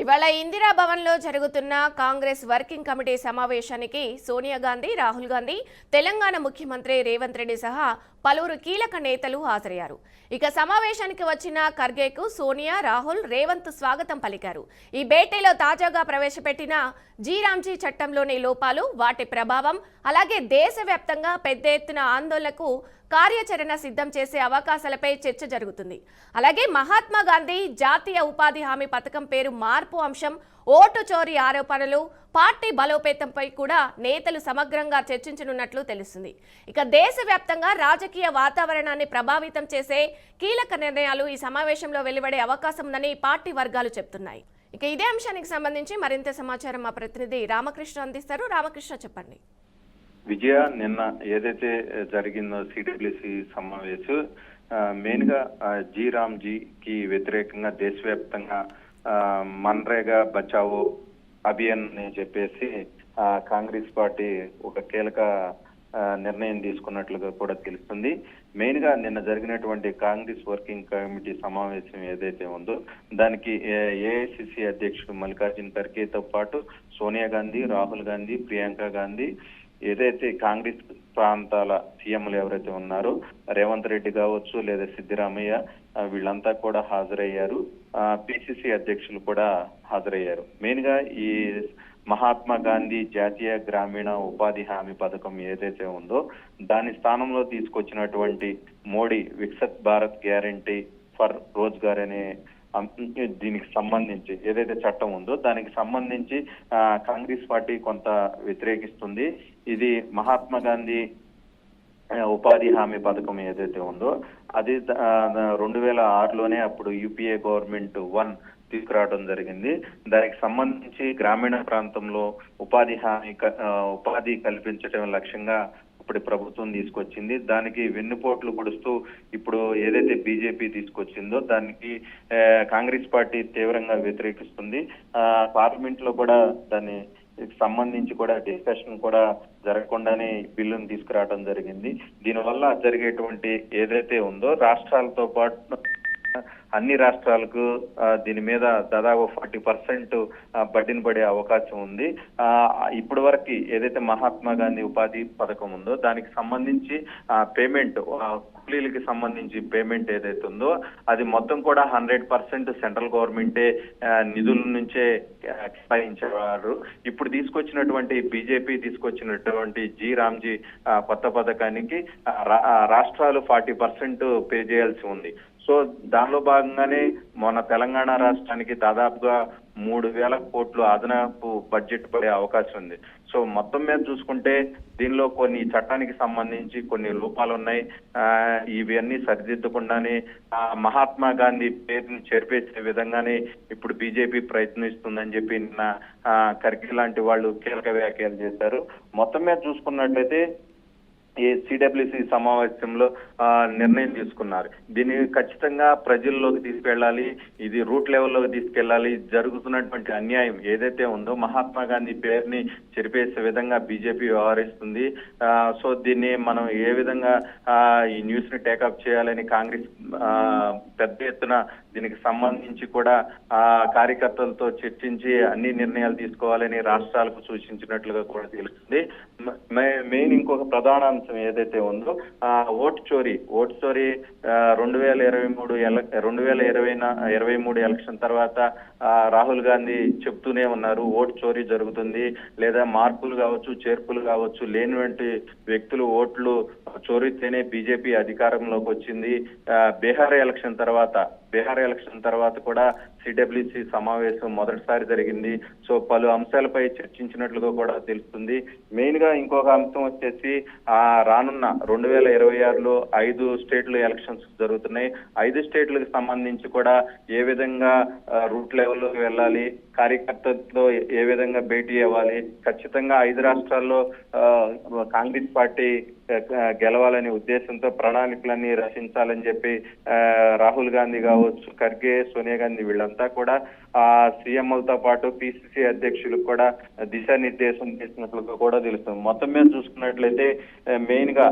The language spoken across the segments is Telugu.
ఇవాళ ఇందిరా భవన్లో జరుగుతున్న కాంగ్రెస్ వర్కింగ్ కమిటీ సమావేశానికి సోనియా గాంధీ, రాహుల్ గాంధీ, తెలంగాణ ముఖ్యమంత్రి రేవంత్ రెడ్డి సహా పలువురు కీలక నేతలు హాజరయ్యారు. ఇక సమావేశానికి వచ్చిన ఖర్గేకు సోనియా, రాహుల్, రేవంత్ స్వాగతం పలికారు. ఈ భేటీలో తాజాగా ప్రవేశపెట్టిన జీరాంజీ చట్టంలోని లోపాలు, వాటి ప్రభావం, అలాగే దేశవ్యాప్తంగా పెద్ద ఎత్తున ఆందోళనకు కార్యాచరణ సిద్ధం చేసే అవకాశాలపై చర్చ జరుగుతుంది. అలాగే మహాత్మా గాంధీ జాతీయ ఉపాధి హామీ పథకం పేరు మార్పు అంశం, ఓటు చోరీ ఆరోపణలు, పార్టీ బలోపేతంపై కూడా నేతలు సమగ్రంగా చర్చించనున్నట్లు తెలుస్తుంది. ఇక దేశవ్యాప్తంగా రాజకీయ వాతావరణాన్ని ప్రభావితం చేసే కీలక నిర్ణయాలు ఈ సమావేశంలో వెలువడే అవకాశం ఉందని పార్టీ వర్గాలు చెబుతున్నాయి. ఇక ఇదే అంశానికి సంబంధించి మరింత సమాచారం మా ప్రతినిధి రామకృష్ణ అందిస్తారు. రామకృష్ణ, చెప్పండి. విజయ, నిన్న ఏదైతే జరిగిందో సిడబ్ల్యూసి సమావేశం మెయిన్ గా జీరామ్జీకి వ్యతిరేకంగా దేశవ్యాప్తంగా మన్రేగా బచావో అభియాన్ అని చెప్పేసి కాంగ్రెస్ పార్టీ ఒక కీలక నిర్ణయం తీసుకున్నట్లుగా కూడా తెలుస్తుంది. మెయిన్ గా నిన్న జరిగినటువంటి కాంగ్రెస్ వర్కింగ్ కమిటీ సమావేశం ఏదైతే ఉందో దానికి ఏఐసిసి అధ్యక్షుడు మల్లికార్జున ఖర్గేతో పాటు సోనియా గాంధీ, రాహుల్ గాంధీ, ప్రియాంక గాంధీ, ఏదైతే కాంగ్రెస్ ప్రాంతాల సీఎంలు ఎవరైతే ఉన్నారో రేవంత్ రెడ్డి కావచ్చు లేదా సిద్దిరామయ్య, వీళ్ళంతా కూడా హాజరయ్యారు. పిసిసి అధ్యక్షులు కూడా హాజరయ్యారు. మెయిన్ గా ఈ మహాత్మా గాంధీ జాతీయ గ్రామీణ ఉపాధి హామీ పథకం ఏదైతే ఉందో దాని స్థానంలో తీసుకొచ్చినటువంటి మోడీ వికసిత్ భారత్ గ్యారంటీ ఫర్ రోజ్గార్ అనే దీనికి సంబంధించి ఏదైతే చట్టం ఉందో దానికి సంబంధించి కాంగ్రెస్ పార్టీ కొంత వ్యతిరేకిస్తుంది. ఇది మహాత్మా గాంధీ ఉపాధి హామీ పథకం ఏదైతే ఉందో అది 2006లోనే అప్పుడు యూపీఏ గవర్నమెంట్ 1 తీసుకురావడం జరిగింది. దానికి సంబంధించి గ్రామీణ ప్రాంతంలో ఉపాధి కల్పించడం లక్ష్యంగా ఇప్పుడు ప్రభుత్వం తీసుకొచ్చింది. దానికి వెన్నుపోట్లు పొడుస్తూ ఇప్పుడు ఏదైతే బీజేపీ తీసుకొచ్చిందో దానికి కాంగ్రెస్ పార్టీ తీవ్రంగా వ్యతిరేకిస్తుంది. పార్లమెంట్ లో కూడా దాన్ని సంబంధించి కూడా డిస్కషన్ కూడా జరగకుండానే బిల్లును తీసుకురావడం జరిగింది. దీనివల్ల జరిగేటువంటి ఏదైతే ఉందో రాష్ట్రాలతో పాటు అన్ని రాష్ట్రాలకు దీని మీద దాదాపు 40% బడ్డీని పడే అవకాశం ఉంది. ఇప్పటి వరకు ఏదైతే మహాత్మా గాంధీ ఉపాధి పథకం ఉందో దానికి సంబంధించి పేమెంట్, కూలీలకి సంబంధించి పేమెంట్ ఏదైతే ఉందో అది మొత్తం కూడా 100% సెంట్రల్ గవర్నమెంటే నిధుల నుంచే కేటాయించేవారు. ఇప్పుడు తీసుకొచ్చినటువంటి బీజేపీ తీసుకొచ్చినటువంటి జీరామ్జీ కొత్త పథకానికి రాష్ట్రాలు 40% పే చేయాల్సి ఉంది. సో దానిలో భాగంగానే మొన్న తెలంగాణ రాష్ట్రానికి దాదాపుగా 3000 కోట్లు అదనపు బడ్జెట్ పడే అవకాశం ఉంది. సో మొత్తం మీద చూసుకుంటే దీనిలో కొన్ని చట్టానికి సంబంధించి కొన్ని లోపాలు ఉన్నాయి. ఇవన్నీ సరిదిద్దకుండానే మహాత్మా గాంధీ పేరుని చేర్పేసే విధంగానే ఇప్పుడు బీజేపీ ప్రయత్నిస్తుందని చెప్పి నిన్న ఖర్గే లాంటి వాళ్ళు కీలక వ్యాఖ్యలు చేశారు. మొత్తం మీద చూసుకున్నట్లయితే ఈ సిడబ్ల్యూసి సమావేశంలో నిర్ణయం తీసుకున్నారు. దీన్ని ఖచ్చితంగా ప్రజల్లోకి తీసుకెళ్లాలి, ఇది రూట్ లెవెల్లోకి తీసుకెళ్లాలి. జరుగుతున్నటువంటి అన్యాయం ఏదైతే ఉందో మహాత్మా గాంధీ పేరుని చెరిపేసే విధంగా బీజేపీ వ్యవహరిస్తుంది. సో దీన్ని మనం ఏ విధంగా ఈ న్యూస్ ని టేకప్ చేయాలని కాంగ్రెస్ పెద్ద ఎత్తున దీనికి సంబంధించి కూడా కార్యకర్తలతో చర్చించి అన్ని నిర్ణయాలు తీసుకోవాలని రాష్ట్రాలకు సూచించినట్లుగా కూడా తెలుస్తుంది. మెయిన్ ఇంకొక ప్రధాన అంశం ఏదైతే ఉందో ఓటు చోరీ 2023 ఎలక్షన్ తర్వాత రాహుల్ గాంధీ చెప్తూనే ఉన్నారు ఓటు చోరీ జరుగుతుంది, లేదా మార్పులు కావచ్చు, చేర్పులు కావచ్చు, లేనివంటి వ్యక్తులు ఓట్లు చోరీతేనే బీజేపీ అధికారంలోకి వచ్చింది. బీహార్ ఎలక్షన్ తర్వాత కూడా సిడబ్ల్యూసి సమావేశం మొదటిసారి జరిగింది. సో పలు అంశాలపై చర్చించినట్లుగా కూడా తెలుస్తుంది. మెయిన్ గా ఇంకొక అంశం వచ్చేసి రానున్న 2026లో 5 స్టేట్లు ఎలక్షన్స్ జరుగుతున్నాయి. 5 స్టేట్లకు సంబంధించి కూడా ఏ విధంగా రూట్ లెవెల్లోకి వెళ్ళాలి, కార్యకర్తలతో ఏ విధంగా భేటీ అవ్వాలి, ఖచ్చితంగా 5 రాష్ట్రాల్లో కాంగ్రెస్ పార్టీ గెలవాలనే ఉద్దేశంతో ప్రణాళికలన్నీ రచించాలని చెప్పి రాహుల్ గాంధీ కావచ్చు, ఖర్గే, సోనియా గాంధీ వీళ్ళంతా కూడా సీఎంలతో పాటు పిసిసి అధ్యక్షులకు కూడా దిశానిర్దేశం చేసినట్లుగా కూడా తెలుస్తుంది. మొత్తం మీద చూసుకున్నట్లయితే మెయిన్ గా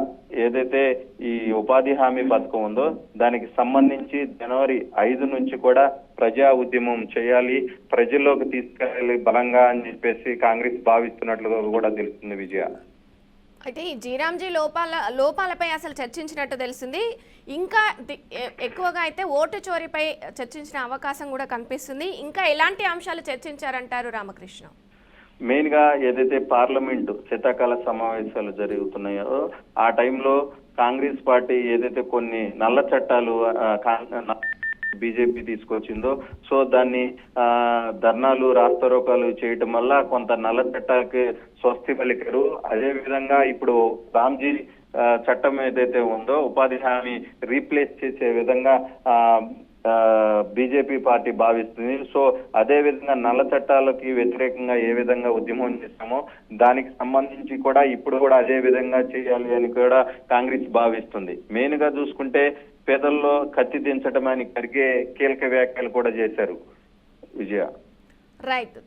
ఏదైతే ఈ ఉపాధి హామీ పథకం ఉందో దానికి సంబంధించి జనవరి 5 నుంచి కూడా ప్రజా ఉద్యమం చేయాలి, ప్రజల్లోకి తీసుకెళ్ళాలి బలంగా అని చెప్పేసి కాంగ్రెస్ భావిస్తున్నట్లుగా కూడా తెలుస్తుంది విజయ. అయితే ఈ జీరాంజీ లోపాలపై అసలు చర్చించినట్టు తెలిసింది. ఇంకా ఎక్కువగా అయితే ఓటు చోరీపై చర్చించిన అవకాశం కూడా కనిపిస్తుంది. ఇంకా ఎలాంటి అంశాలు చర్చించారంటారు రామకృష్ణ? మెయిన్ గా ఏదైతే పార్లమెంటు శీతాకాల సమావేశాలు జరుగుతున్నాయో ఆ టైంలో కాంగ్రెస్ పార్టీ ఏదైతే కొన్ని నల్ల చట్టాలు బీజేపీ తీసుకొచ్చిందో సో దాన్ని ధర్నాలు రాస్తారోకాలు చేయటం వల్ల కొంత నల్ల చట్టాలకి స్వస్తి పలికారు. అదే విధంగా ఇప్పుడు రామ్జీ చట్టం ఏదైతే ఉందో ఉపాధి హామీ రీప్లేస్ చేసే విధంగా బీజేపీ పార్టీ భావిస్తుంది. సో అదే విధంగా నల్ల చట్టాలకి వ్యతిరేకంగా ఏ విధంగా ఉద్యమం చేశామో దానికి సంబంధించి కూడా ఇప్పుడు కూడా అదే విధంగా చేయాలి అని కూడా కాంగ్రెస్ భావిస్తుంది. మెయిన్ గా చూసుకుంటే పేదల్లో కత్తి దించడం అని ఖర్గే కీలక వ్యాఖ్యలు కూడా చేశారు విజయ. రైట్.